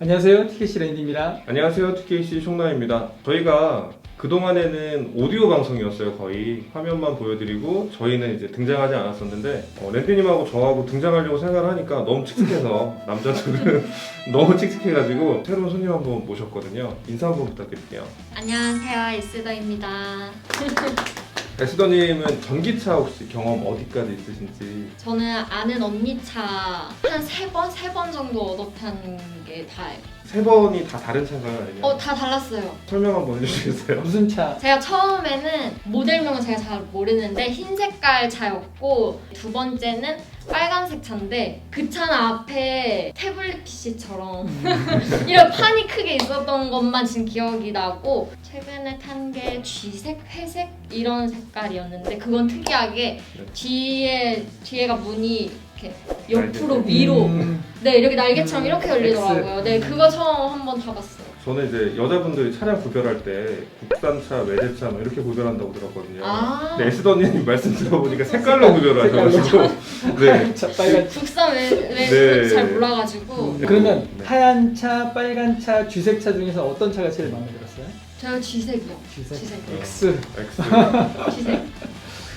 안녕하세요, TKC 랜디입니다. 안녕하세요, TKC 송나입니다. 저희가 그동안에는 오디오 방송이었어요. 거의 화면만 보여드리고 저희는 이제 등장하지 않았었는데 랜디님하고 저하고 등장하려고 생각을 하니까 너무 칙칙해서 남자들은 너무 칙칙해가지고 새로운 손님 한번 모셨거든요. 인사 한번 부탁드릴게요. 안녕하세요, 에스더입니다. 에스더님은 전기차 혹시 경험 어디까지 있으신지? 저는 아는 언니 차 한 세 번 정도 얻어 탄 게 다예요. 세 번이 다 다른 차가요? 아니면 다 달랐어요. 설명 한번 해주시겠어요? 무슨 차? 제가 처음에는 모델명은 제가 잘 모르는데 흰 색깔 차였고 두 번째는 빨간색 차인데 그 차는 앞에 태블릿 PC처럼 이런 판이 크게 있었던 것만 지금 기억이 나고 최근에 탄 게 쥐색, 회색 이런 색깔이었는데 그건 특이하게 뒤에가 문이 이렇게 옆으로 위로 네 이렇게 날개처럼 이렇게 열리더라고요. 네 그거 처음 한번 타봤어요. 저는 이제 여자분들이 차량 구별할 때 국산차, 외제차 뭐 이렇게 구별한다고 들었거든요. 근데 에스더님 말씀 들어보니까 색깔로 구별을 하셔가지고 네. 차, 빨간 차. 국산 네. 왜 잘 몰라가지고 그러면 네. 하얀 차, 빨간 차, 쥐색 차 중에서 어떤 차가 제일 마음에 들었어요? 제가 쥐색이요. 쥐색. 어. X. X.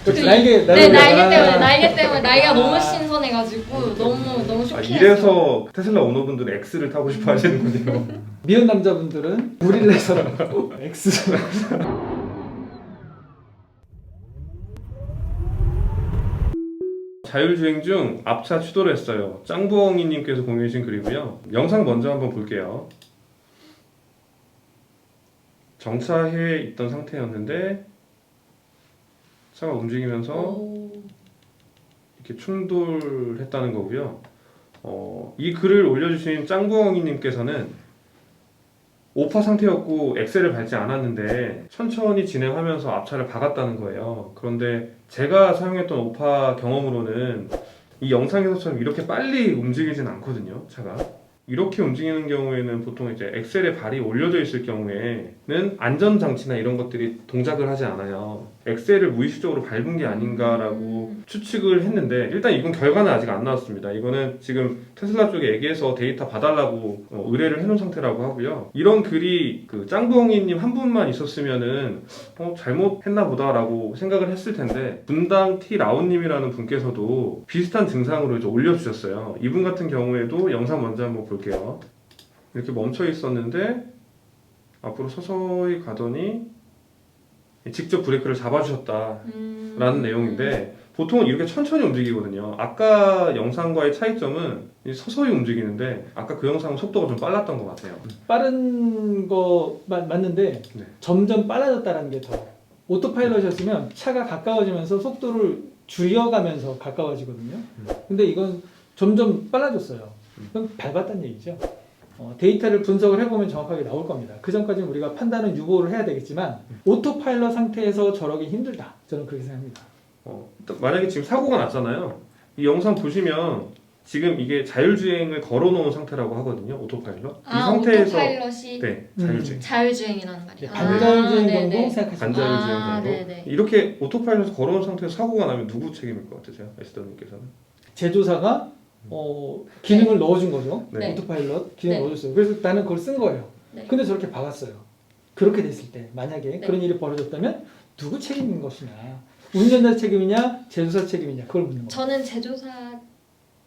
그렇지, 날개 네 날개. 날개 때문에 날개가 아. 너무 신선해가지고 너무 쇼킹했어요. 이래서 테슬라 오너분들은 X를 타고 싶어 하시는군요. 미혼 남자분들은 무리를 해서라도 X. 자율주행 중 앞차 추돌을 했어요. 짱부엉이님께서 공유해 주신 글이고요. 영상 먼저 한번 볼게요. 정차해 있던 상태였는데 차가 움직이면서 오. 이렇게 충돌했다는 거고요. 이 글을 올려주신 짱구엉이님께서는 오파 상태였고 엑셀을 밟지 않았는데 천천히 진행하면서 앞차를 박았다는 거예요. 그런데 제가 사용했던 오파 경험으로는 이 영상에서처럼 이렇게 빨리 움직이진 않거든요, 차가. 이렇게 움직이는 경우에는 보통 이제 엑셀에 발이 올려져 있을 경우에는 안전장치나 이런 것들이 동작을 하지 않아요. 엑셀을 무의식적으로 밟은 게 아닌가라고 추측을 했는데 일단 이건 결과는 아직 안 나왔습니다. 이거는 지금 테슬라 쪽에 얘기해서 데이터 봐달라고 의뢰를 해놓은 상태라고 하고요. 이런 글이 그 짱부엉이님 한 분만 있었으면은 잘못했나 보다라고 생각을 했을 텐데 분당 T라온님이라는 분께서도 비슷한 증상으로 이제 올려주셨어요. 이분 같은 경우에도 영상 먼저 한번 볼게요. 이렇게 멈춰 있었는데 앞으로 서서히 가더니 직접 브레이크를 잡아주셨다라는 내용인데 보통은 이렇게 천천히 움직이거든요. 아까 영상과의 차이점은 서서히 움직이는데 아까 그 영상은 속도가 좀 빨랐던 것 같아요. 빠른 거 맞는데 네. 점점 빨라졌다는 게 더. 오토파일럿이었으면 차가 가까워지면서 속도를 줄여가면서 가까워지거든요. 근데 이건 점점 빨라졌어요. 그럼 밟았다는 얘기죠. 데이터를 분석을 해보면 정확하게 나올 겁니다. 그 전까지는 우리가 판단은 유보를 해야 되겠지만 오토파일럿 상태에서 저러기 힘들다. 저는 그렇게 생각합니다. 만약에 지금 사고가 났잖아요. 이 영상 보시면 지금 이게 자율주행을 걸어놓은 상태라고 하거든요. 오토파일럿. 이 상태에서 오토파일럿이 네, 자율주행. 자율주행이라는 말이에요. 네, 반자율주행 정도 네네. 생각하시면 반자율주행 정도. 네네. 이렇게 오토파일럿을 걸어놓은 상태에서 사고가 나면 누구 책임일 것 같으세요? 에스더님께서는? 제조사가 기능을 넣어준 거죠. 네. 오토파일럿 기능 네. 넣어줬어요. 그래서 나는 그걸 쓴 거예요. 네. 근데 저렇게 박았어요. 그렇게 됐을 때 만약에 네. 그런 일이 벌어졌다면 누구 책임인 것이냐? 운전자 책임이냐? 제조사 책임이냐? 그걸 묻는 거예요. 저는 제조사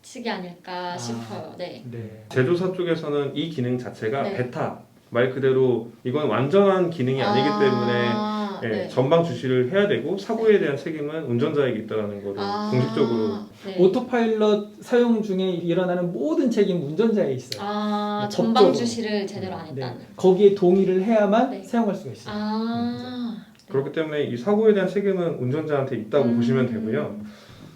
측이 아닐까 싶어요. 네. 네. 제조사 쪽에서는 이 기능 자체가 네. 베타 말 그대로 이건 완전한 기능이 아니기 때문에 네. 전방 주시를 해야 되고 사고에 대한 책임은 운전자에게 있다는 거를 공식적으로 네. 오토파일럿 사용 중에 일어나는 모든 책임 운전자에 있어요. 네, 전방 법적으로. 주시를 제대로 안 네. 했다는. 거기에 동의를 해야만 네. 사용할 수가 있어요. 그렇기 때문에 이 사고에 대한 책임은 운전자한테 있다고 보시면 되고요. 음.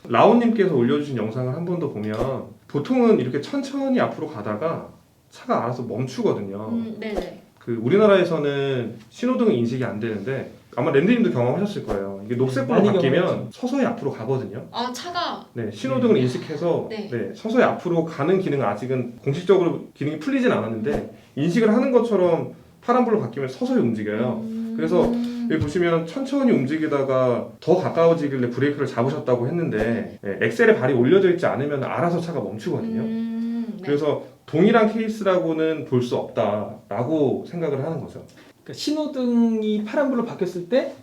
라온님께서 올려주신 영상을 한 번 더 보면 보통은 이렇게 천천히 앞으로 가다가 차가 알아서 멈추거든요. 네네. 그 우리나라에서는 신호등은 인식이 안 되는데 아마 랜디님도 경험하셨을 거예요. 이게 녹색불로 많이 바뀌면 경험했죠. 서서히 앞으로 가거든요. 차가 네, 신호등을 인식해서 네. 서서히 앞으로 가는 기능은 아직은 공식적으로 기능이 풀리진 않았는데 인식을 하는 것처럼 파란불로 바뀌면 서서히 움직여요. 그래서 여기 보시면 천천히 움직이다가 더 가까워지길래 브레이크를 잡으셨다고 했는데 엑셀에 발이 올려져 있지 않으면 알아서 차가 멈추거든요. 네. 그래서 동일한 케이스라고는 볼 수 없다라고 생각을 하는 거죠. 그러니까 신호등이 파란불로 바뀌었을 때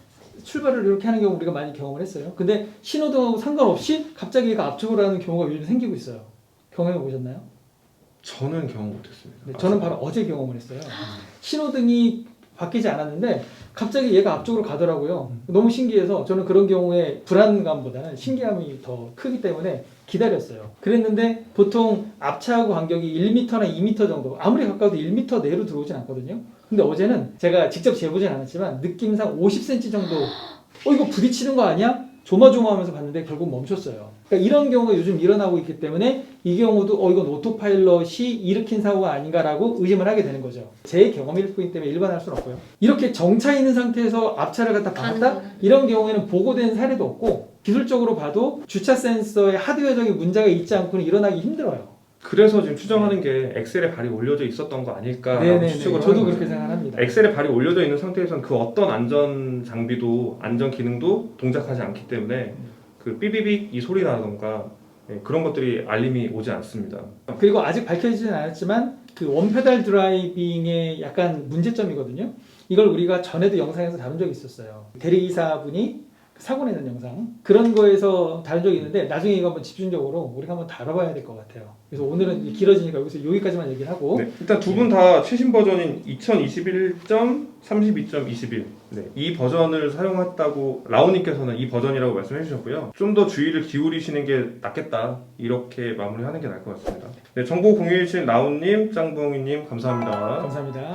출발을 이렇게 하는 경우 우리가 많이 경험을 했어요. 근데 신호등하고 상관없이 갑자기 얘가 앞쪽으로 하는 경우가 요즘 생기고 있어요. 경험해 보셨나요? 저는 경험 못했습니다. 네, 저는 바로 어제 경험을 했어요. 신호등이 바뀌지 않았는데 갑자기 얘가 앞쪽으로 가더라고요. 너무 신기해서 저는 그런 경우에 불안감보다는 신기함이 더 크기 때문에 기다렸어요. 그랬는데 보통 앞차하고 간격이 1m나 2m 정도, 아무리 가까워도 1m 내로 들어오진 않거든요. 근데 어제는 제가 직접 재보진 않았지만 느낌상 50cm 정도 이거 부딪히는 거 아니야? 조마조마하면서 봤는데 결국 멈췄어요. 그러니까 이런 경우가 요즘 일어나고 있기 때문에 이 경우도 이건 오토파일럿이 일으킨 사고가 아닌가라고 의심을 하게 되는 거죠. 제 경험일 뿐이기 때문에 일반화할 수는 없고요. 이렇게 정차 있는 상태에서 앞차를 갖다 박았다? 이런 경우에는 보고된 사례도 없고 기술적으로 봐도 주차 센서의 하드웨어적인 문제가 있지 않고는 일어나기 힘들어요. 그래서 지금 추정하는 게 엑셀에 발이 올려져 있었던 거 아닐까라고 네네네. 추측을 저도 하는 그렇게 거죠. 생각합니다. 엑셀에 발이 올려져 있는 상태에서는 그 어떤 안전 장비도 안전 기능도 동작하지 않기 때문에 그 삐비빅 이 소리라던가 그런 것들이 알림이 오지 않습니다. 그리고 아직 밝혀지진 않았지만 그 원페달 드라이빙의 약간 문제점이거든요. 이걸 우리가 전에도 영상에서 다룬 적이 있었어요. 대리기사분이 사고 내는 영상 그런 거에서 다룬 적이 있는데 나중에 이거 한번 집중적으로 우리가 한번 다뤄봐야 될 것 같아요. 그래서 오늘은 길어지니까 여기까지만 얘기를 하고 네, 일단 두 분 다 최신 버전인 2021.32.21 이 버전을 사용했다고 라오님께서는 이 버전이라고 말씀해 주셨고요. 좀 더 주의를 기울이시는 게 낫겠다 이렇게 마무리하는 게 나을 것 같습니다. 네, 정보 공유해 주신 라오님, 짱부엉이님 감사합니다. 감사합니다.